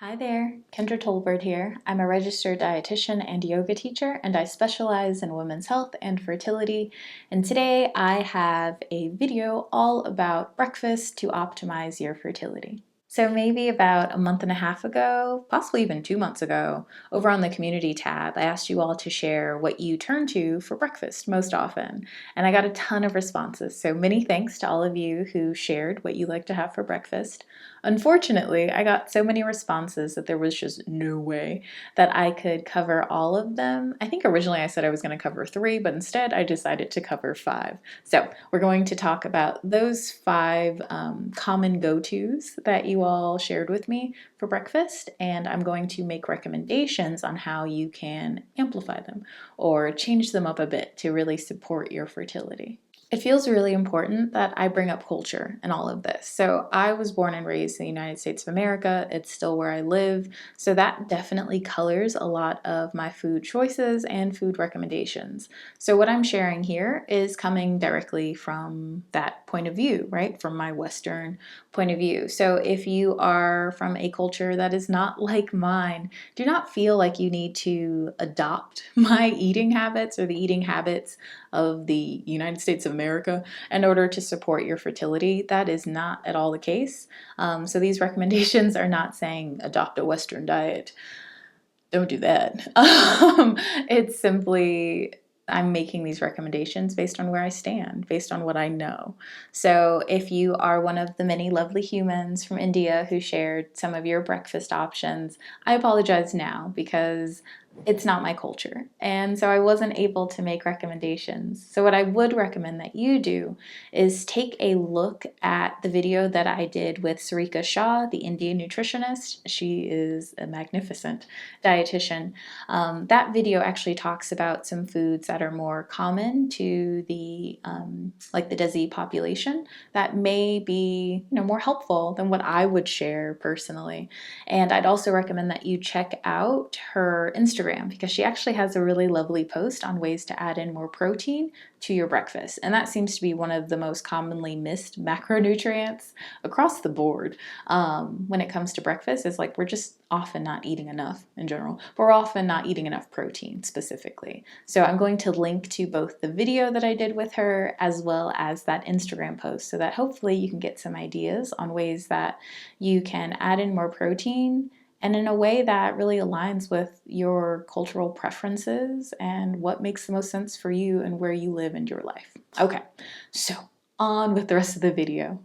Hi there, Kendra Tolbert here. I'm a registered dietitian and yoga teacher, and I specialize in women's health and fertility. And today I have a video all about breakfast to optimize your fertility. So maybe about a month and a half ago, possibly even 2 months ago, over on the community tab, I asked you all to share what you turn to for breakfast most often. And I got a ton of responses. So many thanks to all of you who shared what you like to have for breakfast. Unfortunately, I got so many responses that there was just no way that I could cover all of them. I think originally I said I was going to cover 3, but instead I decided to cover 5. So we're going to talk about those 5 common go-tos that you all shared with me for breakfast, and I'm going to make recommendations on how you can amplify them or change them up a bit to really support your fertility. It feels really important that I bring up culture in all of this. So I was born and raised in the United States of America. It's still where I live. So that definitely colors a lot of my food choices and food recommendations. So what I'm sharing here is coming directly from that point of view, right? From my Western point of view. So if you are from a culture that is not like mine, do not feel like you need to adopt my eating habits or the eating habits of the United States of America in order to support your fertility. That is not at all the case. So these recommendations are not saying adopt a Western diet. Don't do that. It's simply I'm making these recommendations based on where I stand, based on what I know. So if you are one of the many lovely humans from India who shared some of your breakfast options, I apologize now because it's not my culture. And so I wasn't able to make recommendations. So what I would recommend that you do is take a look at the video that I did with Sarika Shah, the Indian nutritionist. She is a magnificent dietitian. That video actually talks about some foods that are more common to the like the Desi population that may be more helpful than what I would share personally. And I'd also recommend that you check out her Instagram because she actually has a really lovely post on ways to add in more protein to your breakfast. And that seems to be one of the most commonly missed macronutrients across the board when it comes to breakfast. Is like we're just often not eating enough in general, but we're often not eating enough protein specifically. So I'm going to link to both the video that I did with her as well as that Instagram post so that hopefully you can get some ideas on ways that you can add in more protein and in a way that really aligns with your cultural preferences and what makes the most sense for you and where you live in your life. Okay, so on with the rest of the video.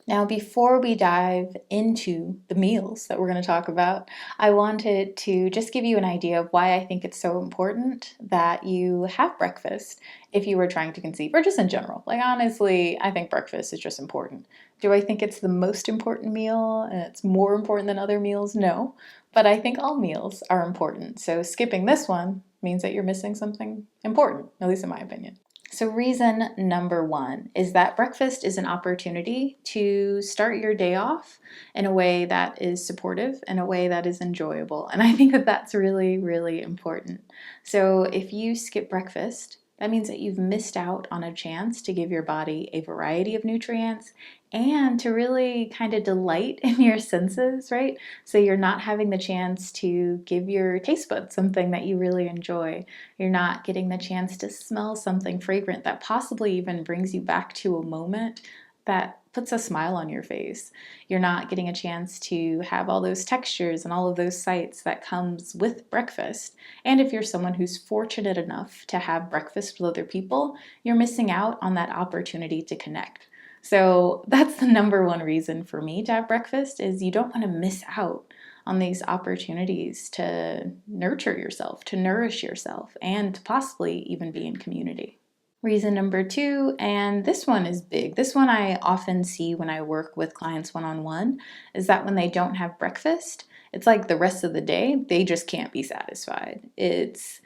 Now, before we dive into the meals that we're going to talk about, I wanted to just give you an idea of why I think it's so important that you have breakfast if you were trying to conceive, or just in general. Like, honestly, I think breakfast is just important. Do I think it's the most important meal and it's more important than other meals? No, but I think all meals are important. So skipping this one means that you're missing something important, at least in my opinion. So reason number 1 is that breakfast is an opportunity to start your day off in a way that is supportive, in a way that is enjoyable. And I think that that's really, really important. So if you skip breakfast, that means that you've missed out on a chance to give your body a variety of nutrients and to really kind of delight in your senses, right? So you're not having the chance to give your taste buds something that you really enjoy. You're not getting the chance to smell something fragrant that possibly even brings you back to a moment that puts a smile on your face. You're not getting a chance to have all those textures and all of those sights that comes with breakfast. And if you're someone who's fortunate enough to have breakfast with other people, you're missing out on that opportunity to connect. So that's the number 1 reason for me to have breakfast is you don't want to miss out on these opportunities to nurture yourself, to nourish yourself, and to possibly even be in community. Reason number 2, and this one is big. This one I often see when I work with clients one-on-one, is that when they don't have breakfast, it's like the rest of the day, they just can't be satisfied. It's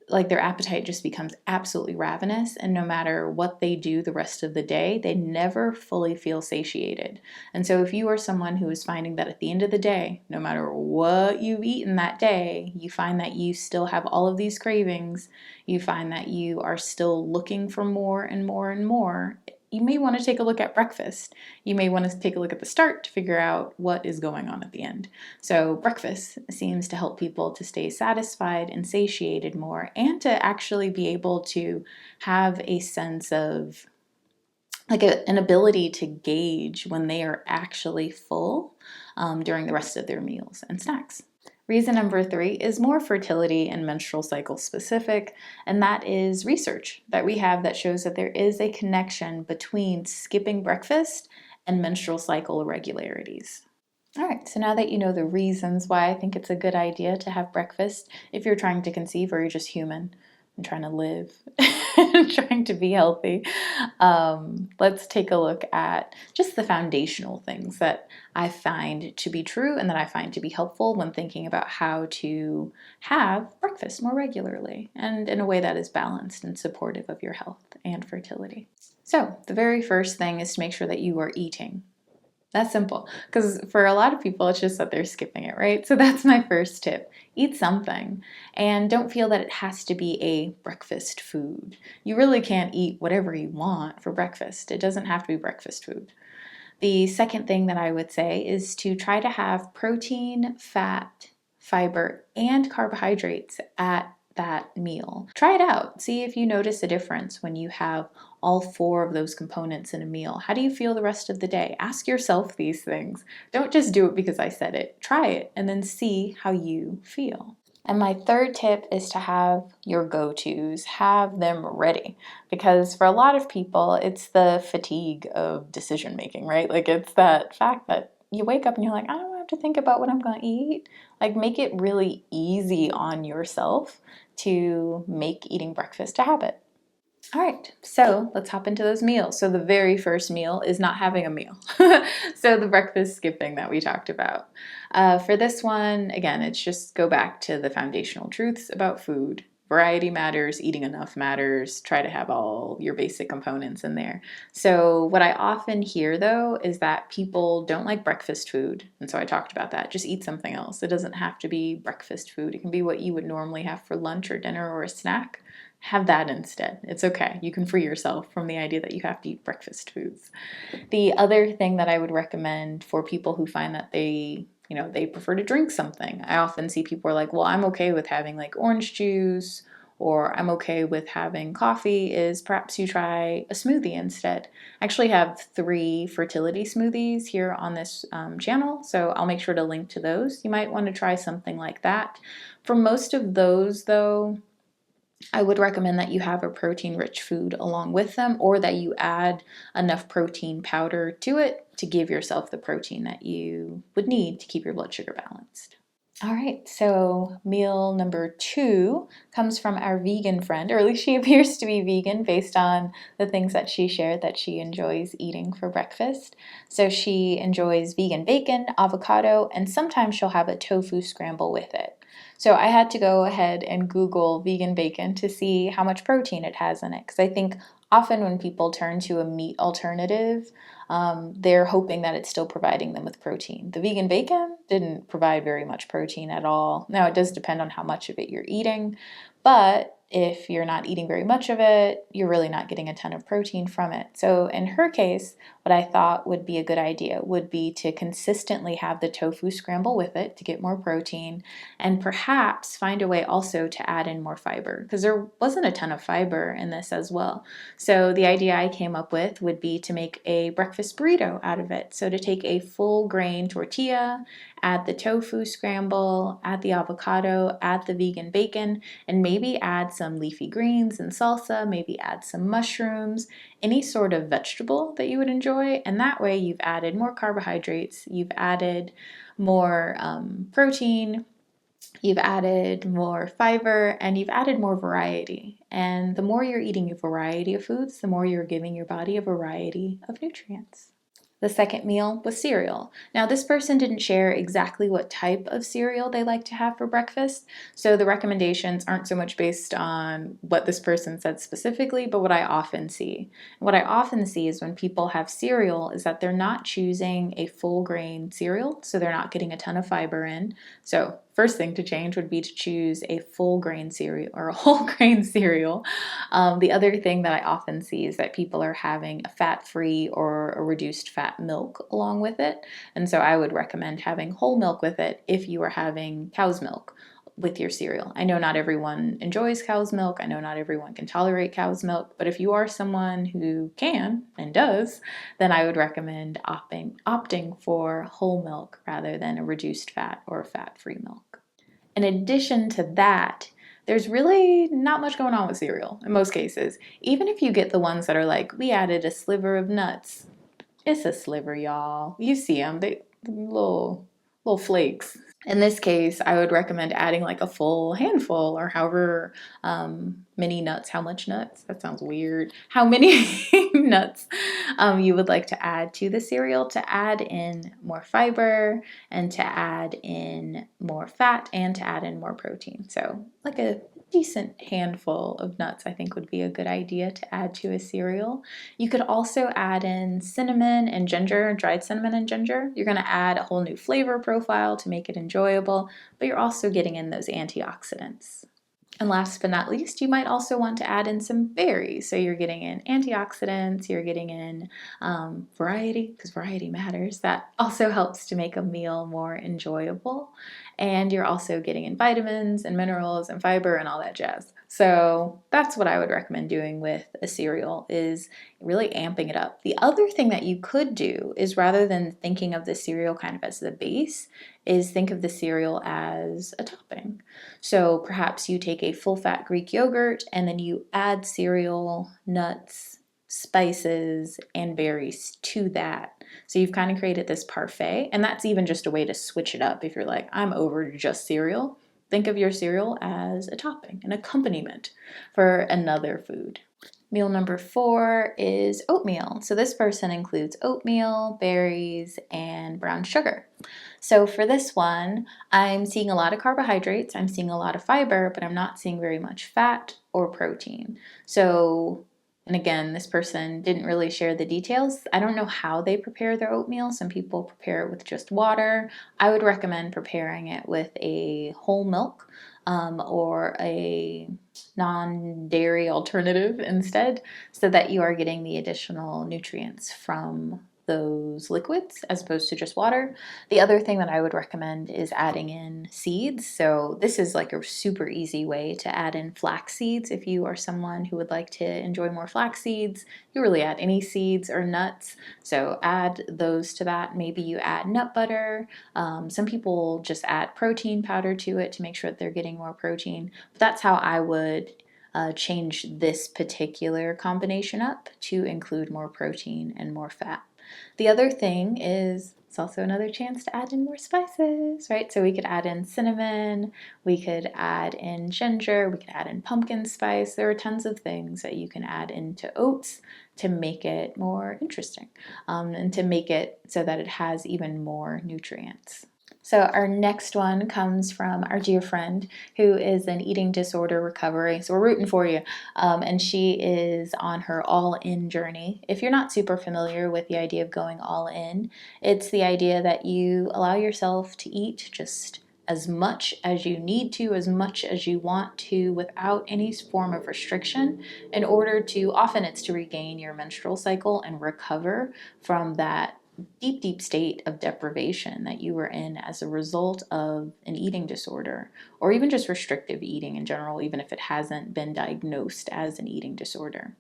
like their appetite just becomes absolutely ravenous, and no matter what they do the rest of the day, they never fully feel satiated. And so if you are someone who is finding that at the end of the day, no matter what you've eaten that day, you find that you still have all of these cravings, you find that you are still looking for more and more and more, you may want to take a look at breakfast. You may want to take a look at the start to figure out what is going on at the end. So breakfast seems to help people to stay satisfied and satiated more, and to actually be able to have a sense of like an ability to gauge when they are actually full during the rest of their meals and snacks. Reason number 3 is more fertility and menstrual cycle specific, and that is research that we have that shows that there is a connection between skipping breakfast and menstrual cycle irregularities. All right, so now that you know the reasons why I think it's a good idea to have breakfast if you're trying to conceive or you're just human and trying to live and trying to be healthy, let's take a look at just the foundational things that I find to be true and that I find to be helpful when thinking about how to have breakfast more regularly and in a way that is balanced and supportive of your health and fertility. So, the very first thing is to make sure that you are eating. That's simple, because for a lot of people, it's just that they're skipping it, right? So that's my first tip. Eat something, and don't feel that it has to be a breakfast food. You really can't eat whatever you want for breakfast. It doesn't have to be breakfast food. The second thing that I would say is to try to have protein, fat, fiber, and carbohydrates at that meal. Try it out. See if you notice a difference when you have all 4 of those components in a meal. How do you feel the rest of the day? Ask yourself these things. Don't just do it because I said it. Try it and then see how you feel. And my third tip is to have your go-tos, have them ready. Because for a lot of people, it's the fatigue of decision making, right? Like it's that fact that you wake up and you're like, I don't have to think about what I'm going to eat. Like make it really easy on yourself to make eating breakfast a habit. All right, so let's hop into those meals. So the very first meal is not having a meal. So the breakfast skipping that we talked about. For this one, again, it's just go back to the foundational truths about food. Variety matters, eating enough matters, try to have all your basic components in there. So what I often hear though is that people don't like breakfast food. And so I talked about that. Just eat something else. It doesn't have to be breakfast food. It can be what you would normally have for lunch or dinner or a snack. Have that instead. It's okay. You can free yourself from the idea that you have to eat breakfast foods. The other thing that I would recommend for people who find that they prefer to drink something. I often see people are like, well, I'm okay with having like orange juice or I'm okay with having coffee, is perhaps you try a smoothie instead. I actually have 3 fertility smoothies here on this channel, so I'll make sure to link to those. You might want to try something like that. For most of those though, I would recommend that you have a protein-rich food along with them, or that you add enough protein powder to it to give yourself the protein that you would need to keep your blood sugar balanced. All right, so meal number 2 comes from our vegan friend, or at least she appears to be vegan based on the things that she shared that she enjoys eating for breakfast. So she enjoys vegan bacon, avocado, and sometimes she'll have a tofu scramble with it. So I had to go ahead and Google vegan bacon to see how much protein it has in it, because I think often when people turn to a meat alternative, they're hoping that it's still providing them with protein. The vegan bacon didn't provide very much protein at all. Now, it does depend on how much of it you're eating, but if you're not eating very much of it, you're really not getting a ton of protein from it. So in her case, what I thought would be a good idea would be to consistently have the tofu scramble with it to get more protein, and perhaps find a way also to add in more fiber, because there wasn't a ton of fiber in this as well. So the idea I came up with would be to make a breakfast burrito out of it. So to take a full grain tortilla, add the tofu scramble, add the avocado, add the vegan bacon, and maybe add some leafy greens and salsa, maybe add some mushrooms, any sort of vegetable that you would enjoy. And that way you've added more carbohydrates, you've added more protein, you've added more fiber, and you've added more variety. And the more you're eating a variety of foods, the more you're giving your body a variety of nutrients. The second meal was cereal. Now, this person didn't share exactly what type of cereal they like to have for breakfast, so the recommendations aren't so much based on what this person said specifically, but what I often see. What I often see is when people have cereal is that they're not choosing a full grain cereal, so they're not getting a ton of fiber in. So first thing to change would be to choose a full grain cereal or a whole grain cereal. The other thing that I often see is that people are having a fat-free or a reduced fat milk along with it. And so I would recommend having whole milk with it if you are having cow's milk with your cereal. I know not everyone enjoys cow's milk. I know not everyone can tolerate cow's milk, but if you are someone who can and does, then I would recommend opting for whole milk rather than a reduced fat or fat-free milk. In addition to that, there's really not much going on with cereal in most cases. Even if you get the ones that are like, we added a sliver of nuts. It's a sliver, y'all. You see them, they little flakes. In this case, I would recommend adding like a full handful or however many nuts. How much nuts? That sounds weird. How many nuts you would like to add to the cereal to add in more fiber and to add in more fat and to add in more protein. So like a decent handful of nuts I think would be a good idea to add to a cereal. You could also add in cinnamon and ginger, dried cinnamon and ginger. You're going to add a whole new flavor profile to make it enjoyable, but you're also getting in those antioxidants. And last but not least, you might also want to add in some berries. So you're getting in antioxidants, you're getting in variety, because variety matters. That also helps to make a meal more enjoyable. And you're also getting in vitamins and minerals and fiber and all that jazz. So that's what I would recommend doing with a cereal, is really amping it up. The other thing that you could do is, rather than thinking of the cereal kind of as the base, is think of the cereal as a topping. So perhaps you take a full-fat Greek yogurt and then you add cereal, nuts, spices, and berries to that. So you've kind of created this parfait, and that's even just a way to switch it up. If you're like, I'm over just cereal, think of your cereal as a topping, an accompaniment for another food. Meal number 4 is oatmeal. So this person includes oatmeal, berries, and brown sugar. So for this one, I'm seeing a lot of carbohydrates, I'm seeing a lot of fiber, but I'm not seeing very much fat or protein. So, and again, this person didn't really share the details. I don't know how they prepare their oatmeal. Some people prepare it with just water. I would recommend preparing it with a whole milk or a non-dairy alternative instead, so that you are getting the additional nutrients from those liquids as opposed to just water. The other thing that I would recommend is adding in seeds. So this is like a super easy way to add in flax seeds. If you are someone who would like to enjoy more flax seeds, you really add any seeds or nuts. So add those to that. Maybe you add nut butter. Some people just add protein powder to it to make sure that they're getting more protein. But that's how I would change this particular combination up to include more protein and more fat. The other thing is, it's also another chance to add in more spices, right? So we could add in cinnamon, we could add in ginger, we could add in pumpkin spice. There are tons of things that you can add into oats to make it more interesting and to make it so that it has even more nutrients. So our next one comes from our dear friend who is an eating disorder recovery. So we're rooting for you. And she is on her all-in journey. If you're not super familiar with the idea of going all in, it's the idea that you allow yourself to eat just as much as you need to, as much as you want to, without any form of restriction, in order to, often it's to regain your menstrual cycle and recover from that deep state of deprivation that you were in as a result of an eating disorder, or even just restrictive eating in general, even if it hasn't been diagnosed as an eating disorder.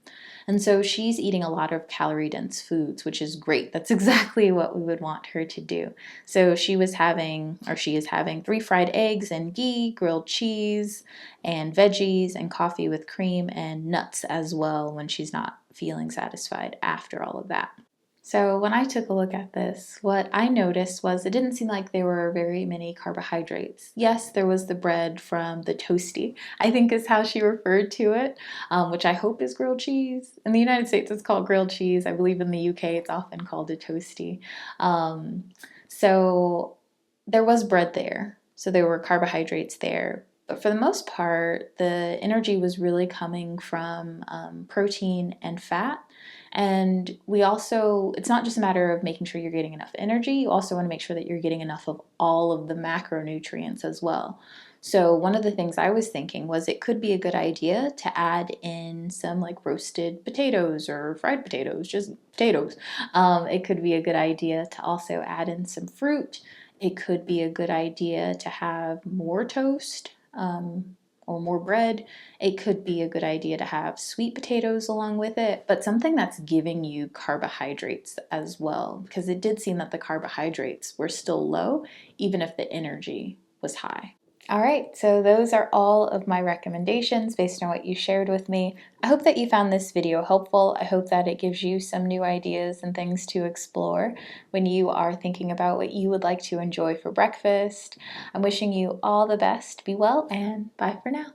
And so she's eating a lot of calorie-dense foods, which is great. That's exactly what we would want her to do. So she is having 3 fried eggs and ghee, grilled cheese, and veggies, and coffee with cream, and nuts as well when she's not feeling satisfied after all of that. So when I took a look at this, what I noticed was it didn't seem like there were very many carbohydrates. Yes, there was the bread from the toasty, I think is how she referred to it, which I hope is grilled cheese. In the United States, it's called grilled cheese. I believe in the UK, it's often called a toasty. So there was bread there. So there were carbohydrates there. But for the most part, the energy was really coming from protein and fat. And we also, it's not just a matter of making sure you're getting enough energy, you also want to make sure that you're getting enough of all of the macronutrients as well. So one of the things I was thinking was it could be a good idea to add in some like roasted potatoes or fried potatoes, just potatoes. It could be a good idea to also add in some fruit. It could be a good idea to have more toast or more bread. It could be a good idea to have sweet potatoes along with it, but something that's giving you carbohydrates as well, because it did seem that the carbohydrates were still low, even if the energy was high. All right, so those are all of my recommendations based on what you shared with me. I hope that you found this video helpful. I hope that it gives you some new ideas and things to explore when you are thinking about what you would like to enjoy for breakfast. I'm wishing you all the best. Be well, and bye for now.